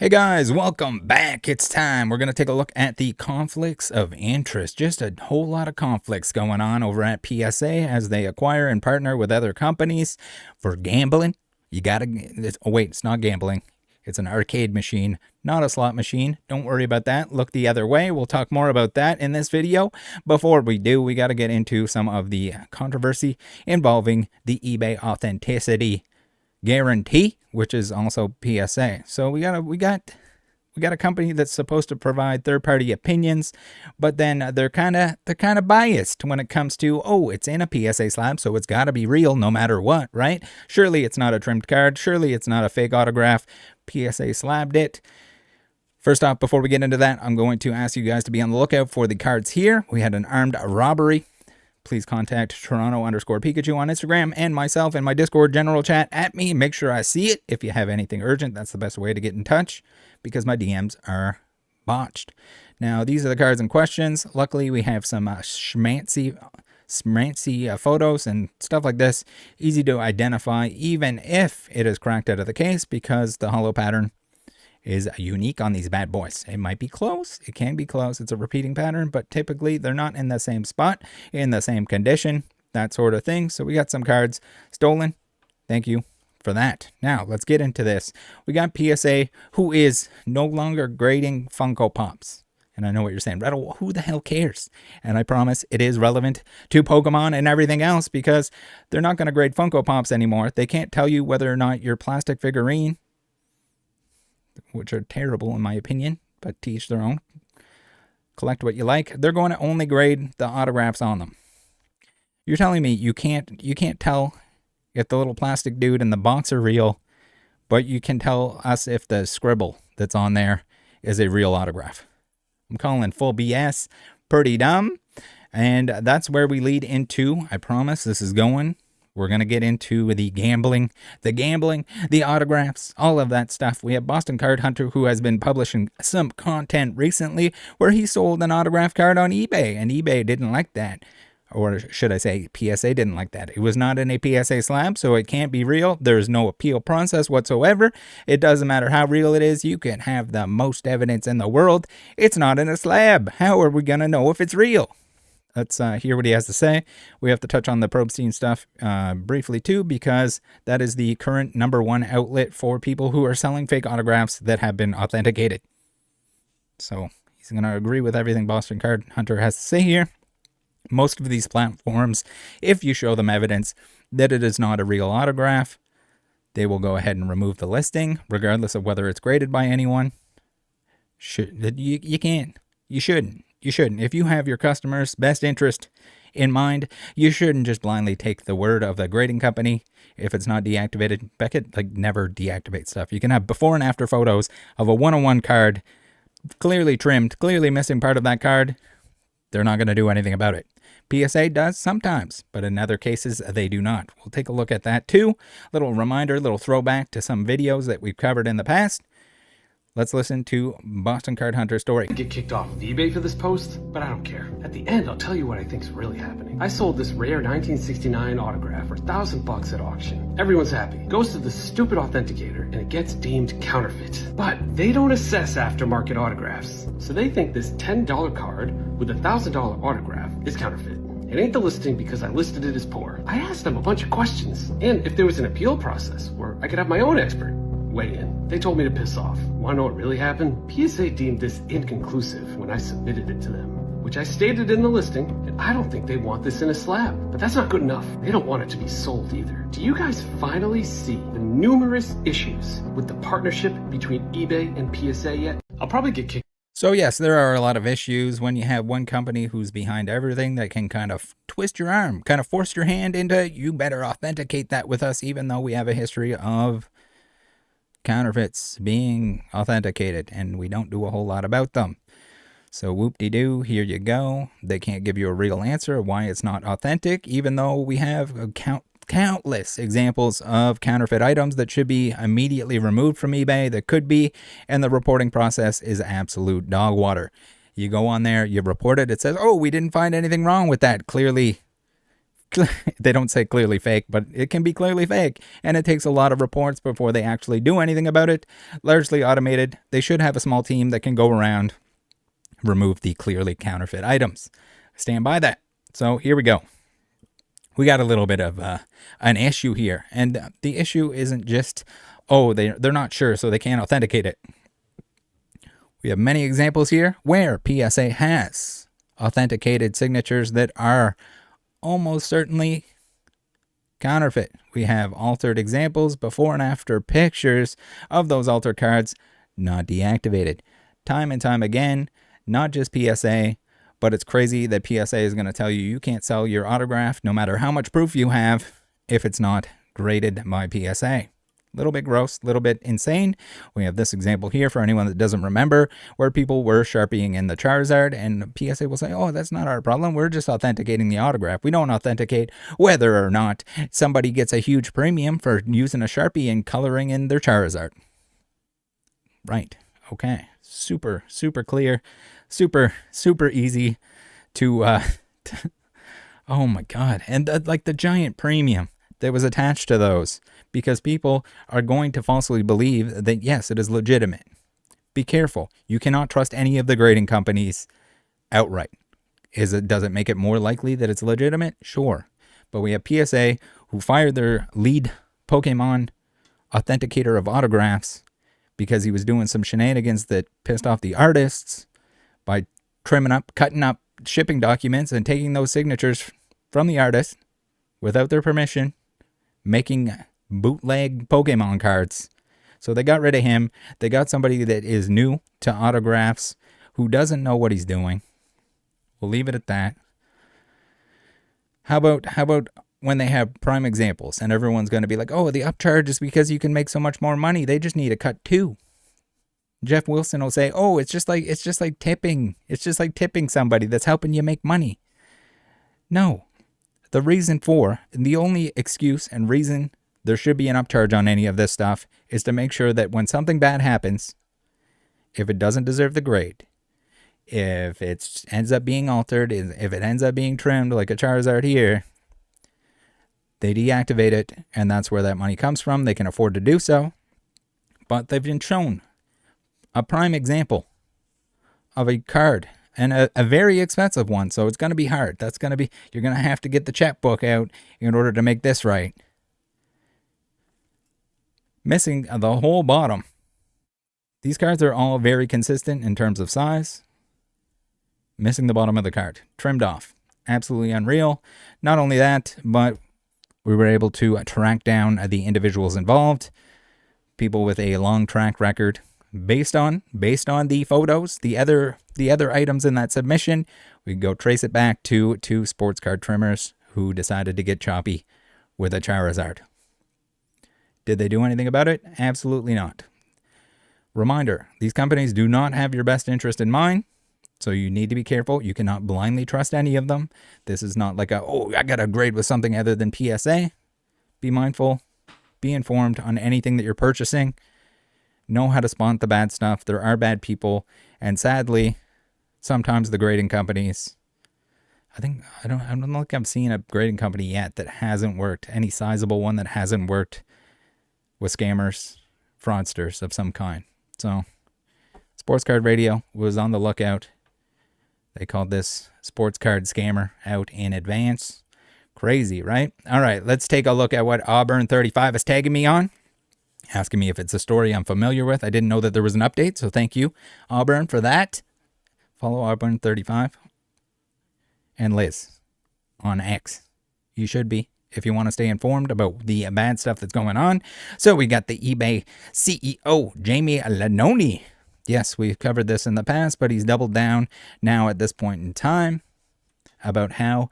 Hey guys, welcome back. It's time. We're going to take a look at the conflicts of interest. Just a whole lot of conflicts going on over at PSA as they acquire and partner with other companies for gambling. You got to, oh wait, it's not gambling. It's an arcade machine, not a slot machine. Don't worry about that. Look the other way. We'll talk more about that in this video. Before we do, we got to get into some of the controversy involving the eBay authenticity guarantee, which is also PSA. So we got a company that's supposed to provide third-party opinions, but then they're kind of biased when it comes to, oh, it's in a PSA slab, so it's got to be real no matter what, right? Surely it's not a trimmed card. Surely it's not a fake autograph. PSA slabbed it. First off, before we get into that, I'm going to ask you guys to be on the lookout for the cards here. We had an armed robbery. Please contact Toronto_Pikachu on Instagram and myself in my Discord general chat at me. Make sure I see it. If you have anything urgent, that's the best way to get in touch because my DMs are botched. Now, these are the cards in questions. Luckily, we have some schmancy photos and stuff like this. Easy to identify, even if it is cracked out of the case because the hollow pattern is unique on these bad boys. It might be close. It can be close. It's a repeating pattern, but typically they're not in the same spot, in the same condition, that sort of thing. So we got some cards stolen. Thank you for that. Now, let's get into this. We got PSA, who is no longer grading Funko Pops. And I know what you're saying, Rattle, who the hell cares? And I promise it is relevant to Pokemon and everything else because they're not going to grade Funko Pops anymore. They can't tell you whether or not your plastic figurine, which are terrible in my opinion, but to each their own. Collect what you like. They're going to only grade the autographs on them. You're telling me you can't tell if the little plastic dude in the box are real, but you can tell us if the scribble that's on there is a real autograph. I'm calling full BS. Pretty dumb. And that's where we lead into, I promise this is going. We're going to get into the gambling, the autographs, all of that stuff. We have Boston Card Hunter, who has been publishing some content recently where he sold an autograph card on eBay, and eBay didn't like that. Or should I say PSA didn't like that. It was not in a PSA slab, so it can't be real. There's no appeal process whatsoever. It doesn't matter how real it is. You can have the most evidence in the world. It's not in a slab. How are we going to know if it's real? Let's hear what he has to say. We have to touch on the Probstein stuff briefly too, because that is the current #1 outlet for people who are selling fake autographs that have been authenticated. So he's going to agree with everything Boston Card Hunter has to say here. Most of these platforms, if you show them evidence that it is not a real autograph, they will go ahead and remove the listing, regardless of whether it's graded by anyone. You can't. You shouldn't. You shouldn't. If you have your customers' best interest in mind, you shouldn't just blindly take the word of the grading company if it's not deactivated. Beckett, never deactivate stuff. You can have before and after photos of a one-on-one card, clearly trimmed, clearly missing part of that card. They're not going to do anything about it. PSA does sometimes, but in other cases, they do not. We'll take a look at that too. Little reminder, little throwback to some videos that we've covered in the past. Let's listen to Boston Card Hunter's story. Get kicked off of eBay for this post, but I don't care. At the end, I'll tell you what I think's really happening. I sold this rare 1969 autograph for $1,000 at auction. Everyone's happy. Goes to the stupid authenticator, and it gets deemed counterfeit. But they don't assess aftermarket autographs, so they think this $10 card with a $1,000 autograph is counterfeit. It ain't the listing because I listed it as poor. I asked them a bunch of questions, and if there was an appeal process where I could have my own expert weigh in. They told me to piss off. Want to know what really happened? PSA deemed this inconclusive when I submitted it to them, which I stated in the listing, and I don't think they want this in a slab. But that's not good enough. They don't want it to be sold either. Do you guys finally see the numerous issues with the partnership between eBay and PSA yet? I'll probably get kicked. So yes, there are a lot of issues when you have one company who's behind everything that can kind of twist your arm, kind of force your hand into, you better authenticate that with us, even though we have a history of counterfeits being authenticated and we don't do a whole lot about them. So whoop-de-doo, here you go. They can't give you a real answer why it's not authentic, even though we have countless examples of counterfeit items that should be immediately removed from eBay that could be, and the reporting process is absolute dog water. You go on there, you report it, it says, oh, we didn't find anything wrong with that. Clearly they don't say clearly fake, but it can be clearly fake. And it takes a lot of reports before they actually do anything about it. Largely automated. They should have a small team that can go around, remove the clearly counterfeit items. Stand by that. So here we go. We got a little bit of an issue here. And the issue isn't just, oh, they're not sure, so they can't authenticate it. We have many examples here where PSA has authenticated signatures that are almost certainly counterfeit. We have altered examples, before and after pictures of those altered cards not deactivated. Time and time again, not just PSA, but it's crazy that PSA is going to tell you you can't sell your autograph no matter how much proof you have if it's not graded by PSA. Little bit gross, little bit insane. We have this example here for anyone that doesn't remember, where people were Sharpieing in the Charizard, and PSA will say, oh, that's not our problem. We're just authenticating the autograph. We don't authenticate whether or not somebody gets a huge premium for using a Sharpie and coloring in their Charizard. Right. Okay. Super, super clear. Super, super easy to, oh my God. And like the giant premium that was attached to those, because people are going to falsely believe that, yes, it is legitimate. Be careful. You cannot trust any of the grading companies outright. Does it make it more likely that it's legitimate? Sure. But we have PSA who fired their lead Pokemon authenticator of autographs because he was doing some shenanigans that pissed off the artists by trimming up, cutting up shipping documents and taking those signatures from the artist without their permission, making bootleg Pokemon cards. So they got rid of him. They got somebody that is new to autographs who doesn't know what he's doing. We'll leave it at that. How about when they have prime examples and everyone's going to be like, oh, the upcharge is because you can make so much more money. They just need to cut 2. Jeff Wilson will say, oh, it's just like tipping. It's just like tipping somebody that's helping you make money. No. The reason for, and the only excuse and reason there should be an upcharge on any of this stuff is to make sure that when something bad happens, if it doesn't deserve the grade, if it ends up being altered, if it ends up being trimmed like a Charizard here, they deactivate it, and that's where that money comes from. They can afford to do so, but they've been shown a prime example of a card, and a very expensive one, so it's going to be hard. You're going to have to get the checkbook out in order to make this right. Missing the whole bottom. These cards are all very consistent in terms of size. Missing the bottom of the card. Trimmed off. Absolutely unreal. Not only that, but we were able to track down the individuals involved. People with a long track record. Based on the photos, the other items in that submission, we can go trace it back to 2 sports card trimmers who decided to get choppy with a Charizard. Did they do anything about it? Absolutely not. Reminder, these companies do not have your best interest in mind, so you need to be careful. You cannot blindly trust any of them. This is not like I got to grade with something other than PSA. Be mindful. Be informed on anything that you're purchasing. Know how to spot the bad stuff. There are bad people, and sadly, sometimes the grading companies, I don't think I've seen a grading company yet that hasn't worked, any sizable one that hasn't worked with scammers, fraudsters of some kind. So, Sports Card Radio was on the lookout. They called this sports card scammer out in advance. Crazy, right? All right, let's take a look at what Auburn35 is tagging me on. Asking me if it's a story I'm familiar with. I didn't know that there was an update, so thank you, Auburn, for that. Follow Auburn35 and Liz on X. You should be, if you want to stay informed about the bad stuff that's going on. So we got the eBay CEO, Jamie Lanoni. Yes, we've covered this in the past, but he's doubled down now at this point in time about how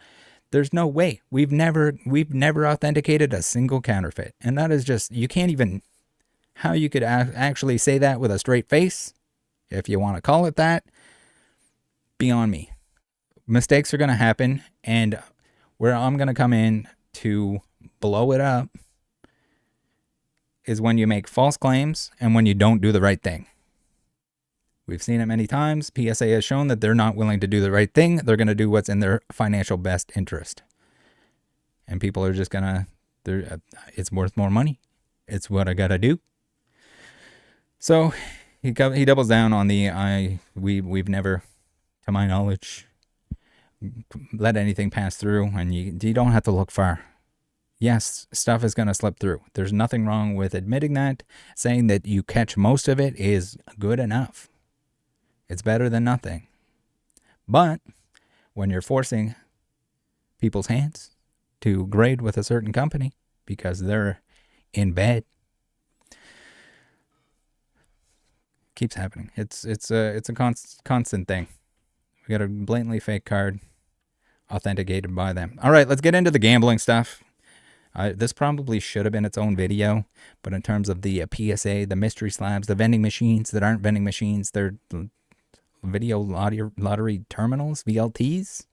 there's no way. We've never authenticated a single counterfeit. And that is just, you can't even, how you could actually say that with a straight face, if you want to call it that, beyond me. Mistakes are going to happen, and where I'm going to come in to blow it up is when you make false claims and when you don't do the right thing. We've seen it many times. PSA has shown that they're not willing to do the right thing. They're going to do what's in their financial best interest. And people are just gonna, it's worth more money. It's what I gotta do. So he doubles down on the we've never, to my knowledge, let anything pass through, and you don't have to look far. Yes, stuff is going to slip through. There's nothing wrong with admitting that. Saying that you catch most of it is good enough. It's better than nothing. But when you're forcing people's hands to grade with a certain company because they're in bed, keeps happening. It's a constant thing. We got a blatantly fake card authenticated by them. All right, let's get into the gambling stuff. This probably should have been its own video, but in terms of the PSA, the mystery slabs, the vending machines that aren't vending machines, they're video lottery terminals, VLTs.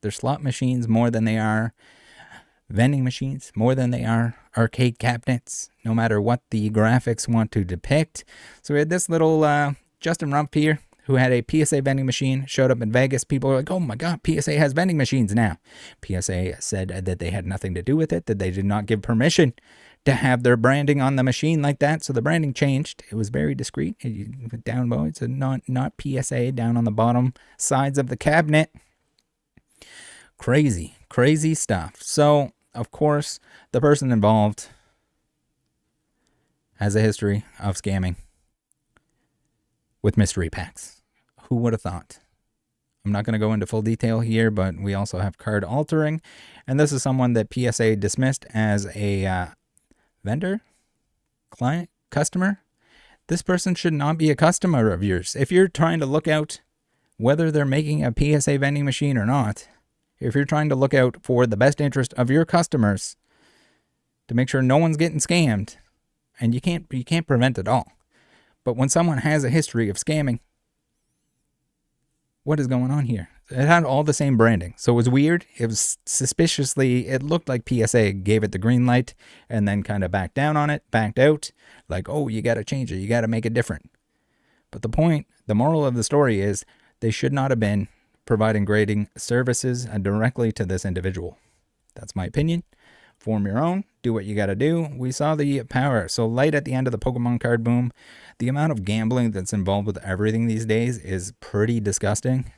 They're slot machines more than they are vending machines, more than they are arcade cabinets, no matter what the graphics want to depict. So we had this little Justin Rump here, who had a PSA vending machine, showed up in Vegas. People were like, oh my God, PSA has vending machines now. PSA said that they had nothing to do with it, that they did not give permission to have their branding on the machine like that. So the branding changed. It was very discreet. Down below, it's a not PSA down on the bottom sides of the cabinet. Crazy, crazy stuff. So, of course, the person involved has a history of scamming with mystery packs. Who would have thought? I'm not going to go into full detail here, but we also have card altering. And this is someone that PSA dismissed as a vendor, client, customer. This person should not be a customer of yours. If you're trying to look out whether they're making a PSA vending machine or not, if you're trying to look out for the best interest of your customers to make sure no one's getting scammed, and you can't prevent it all. But when someone has a history of scamming, what is going on here? It had all the same branding. So it was weird. It was suspiciously, it looked like PSA gave it the green light and then kind of backed down on it, backed out. Like, oh, you got to change it. You got to make it different. But the moral of the story is they should not have been providing grading services directly to this individual. That's my opinion. Form your own. Do what you got to do. We saw the power. So light at the end of the Pokemon card boom. The amount of gambling that's involved with everything these days is pretty disgusting.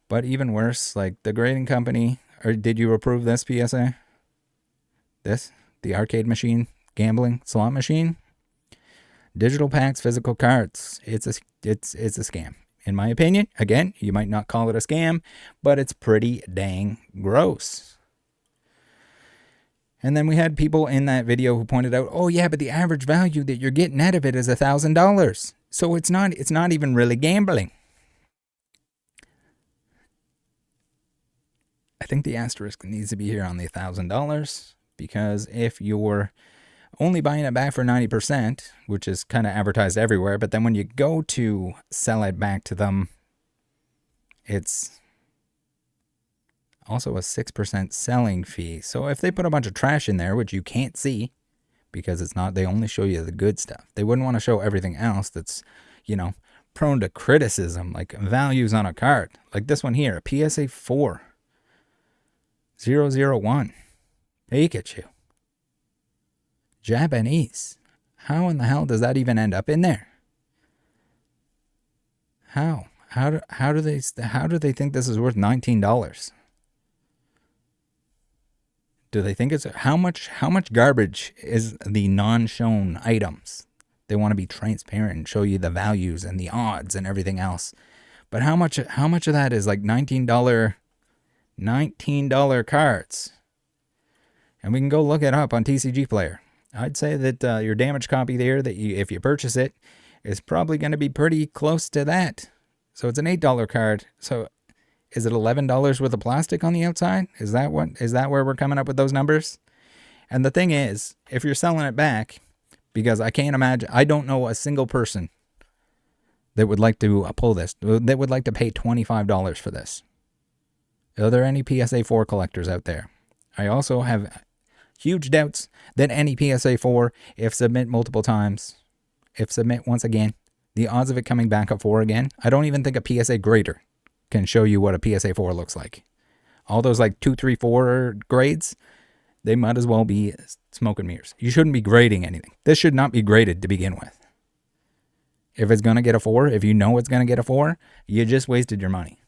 But even worse, like the grading company, or did you approve this PSA? This? The arcade machine, gambling, slot machine? Digital packs, physical cards. It's a scam. In my opinion, again, you might not call it a scam, but it's pretty dang gross. And then we had people in that video who pointed out, oh yeah, but the average value that you're getting out of it is $1,000. So it's not even really gambling. I think the asterisk needs to be here on the $1,000, because if you're only buying it back for 90%, which is kind of advertised everywhere, but then when you go to sell it back to them, it's also a 6% selling fee. So if they put a bunch of trash in there, which you can't see because it's not, they only show you the good stuff. They wouldn't want to show everything else that's, prone to criticism, like values on a card. Like this one here, a PSA 4 001 Pikachu. Japanese. How in the hell does that even end up in there? How do they think this is worth $19? Do they think it's how much garbage is the non-shown items? They want to be transparent and show you the values and the odds and everything else. But how much of that is like $19 cards? And we can go look it up on TCG Player. I'd say that your damaged copy there, that if you purchase it, is probably going to be pretty close to that. So it's an $8 card. So is it $11 worth of plastic on the outside? Is that where we're coming up with those numbers? And the thing is, if you're selling it back, because I can't imagine, I don't know a single person that would like to pull this, that would like to pay $25 for this. Are there any PSA 4 collectors out there? I also have huge doubts that any PSA 4, if submit multiple times, if submit once again, the odds of it coming back up 4 again, I don't even think a PSA grader can show you what a PSA 4 looks like. All those like 2, 3, 4 grades, they might as well be smoke and mirrors. You shouldn't be grading anything. This should not be graded to begin with. If it's going to get a 4, if you know it's going to get a 4, you just wasted your money.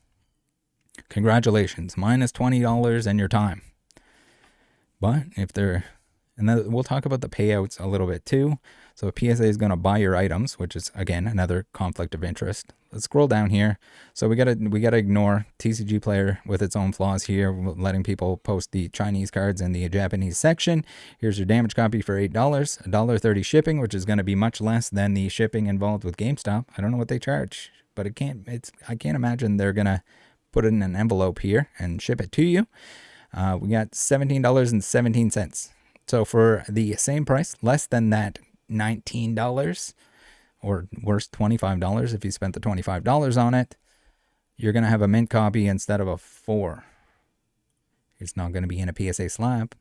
Congratulations, minus $20 and your time. But if they're, and then we'll talk about the payouts a little bit too. So PSA is going to buy your items, which is again another conflict of interest. Let's scroll down here. So we gotta ignore TCG Player with its own flaws here, letting people post the Chinese cards in the Japanese section. Here's your damage copy for $8, $1.30 shipping, which is going to be much less than the shipping involved with GameStop. I don't know what they charge, but I can't imagine they're gonna put it in an envelope here and ship it to you. We got $17.17. So for the same price, less than that $19, or worse, $25 if you spent the $25 on it, you're going to have a mint copy instead of a 4. It's not going to be in a PSA slab.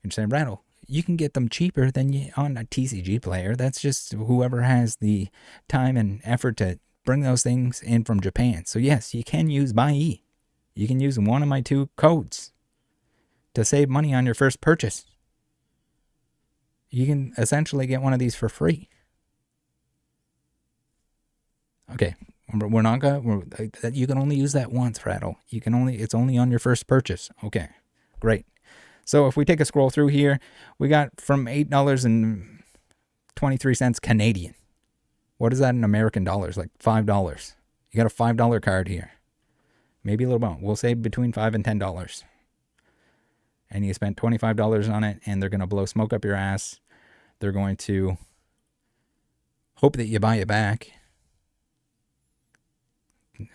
And saying, Rattle, you can get them cheaper than you on a TCG Player. That's just whoever has the time and effort to bring those things in from Japan. So yes, you can use Buyee. You can use one of my 2 codes to save money on your first purchase. You can essentially get one of these for free. Okay, we're not gonna. You can only use that once, Rattle. It's only on your first purchase. Okay, great. So if we take a scroll through here, we got from $8.23 Canadian. What is that in American dollars? Like $5. You got a $5 card here. Maybe a little more. We'll say between $5 and $10. And you spent $25 on it, and they're going to blow smoke up your ass. They're going to hope that you buy it back.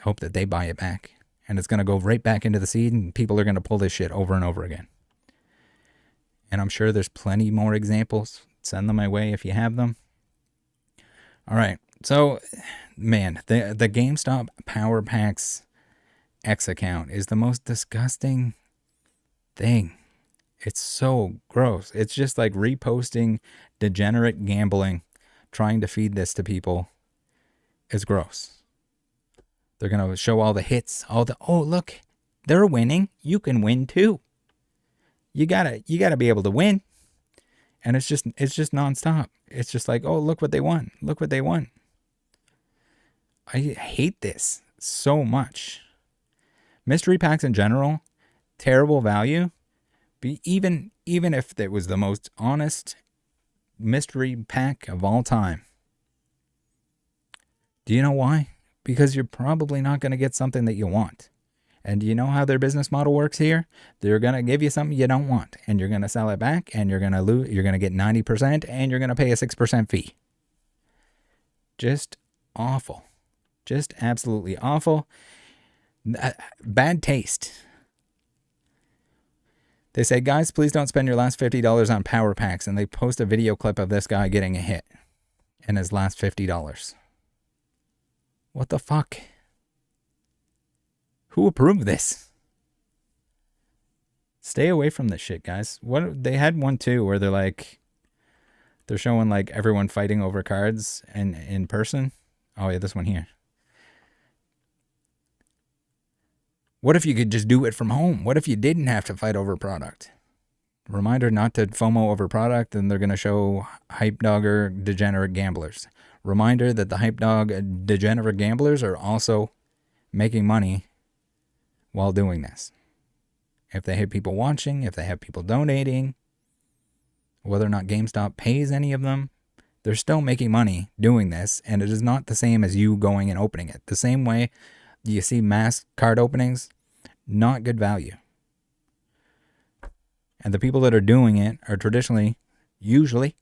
Hope that they buy it back. And it's going to go right back into the seed, and people are going to pull this shit over and over again. And I'm sure there's plenty more examples. Send them my way if you have them. All right. So, man, the GameStop Power Packs X account is the most disgusting thing. It's so gross. It's just like reposting degenerate gambling, trying to feed this to people. It's gross. They're going to show all the hits, oh, look, they're winning. You can win too. You gotta be able to win. And it's just nonstop. It's just like, oh, look what they won. Look what they won. I hate this so much. Mystery packs in general, terrible value. Even if it was the most honest mystery pack of all time. Do you know why? Because you're probably not going to get something that you want. And do you know how their business model works here? They're going to give you something you don't want, and you're going to sell it back, and you're going to lose. You're going to get 90%, and you're going to pay a 6% fee. Just awful. Just absolutely awful. Bad taste. They say, guys, please don't spend your last $50 on power packs. And they post a video clip of this guy getting a hit and his last $50. What the fuck? Who approved this? Stay away from this shit, guys. What they had one too where they're showing like everyone fighting over cards and in person. Oh yeah, this one here. What if you could just do it from home? What if you didn't have to fight over product? Reminder not to FOMO over product, and they're going to show Hype Dogger Degenerate Gamblers. Reminder that the Hype Dog Degenerate Gamblers are also making money while doing this. If they have people watching, if they have people donating, whether or not GameStop pays any of them, they're still making money doing this, and it is not the same as you going and opening it. The same way you see mass card openings, not good value. And the people that are doing it are usually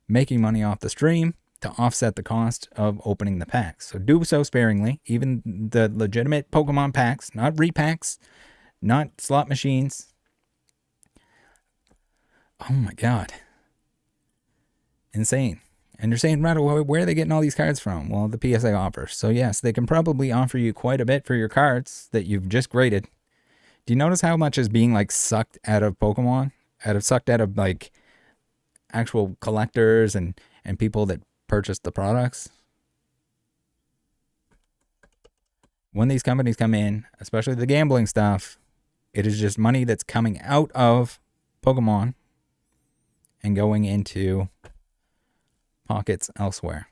making money off the stream to offset the cost of opening the packs. So do so sparingly. Even the legitimate Pokemon packs, not repacks, not slot machines. Oh my God. Insane. And you're saying, Rattle, where are they getting all these cards from? Well, the PSA offers. So yes, they can probably offer you quite a bit for your cards that you've just graded. Do you notice how much is being like sucked out of Pokemon? Sucked out of like actual collectors and people that purchase the products? When these companies come in, especially the gambling stuff, It is just money that's coming out of Pokemon and going into pockets elsewhere.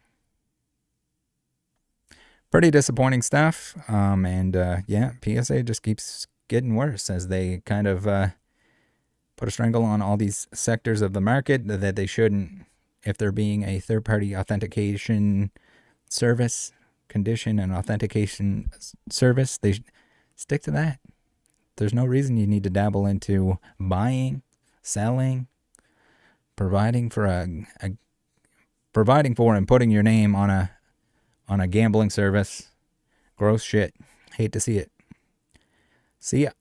Pretty disappointing stuff. Yeah, PSA just keeps getting worse as they kind of put a strangle on all these sectors of the market that they shouldn't. If they're being a third-party authentication service, condition and authentication service, they stick to that. There's no reason you need to dabble into buying, selling, providing for and putting your name on a gambling service. Gross shit. Hate to see it. See ya.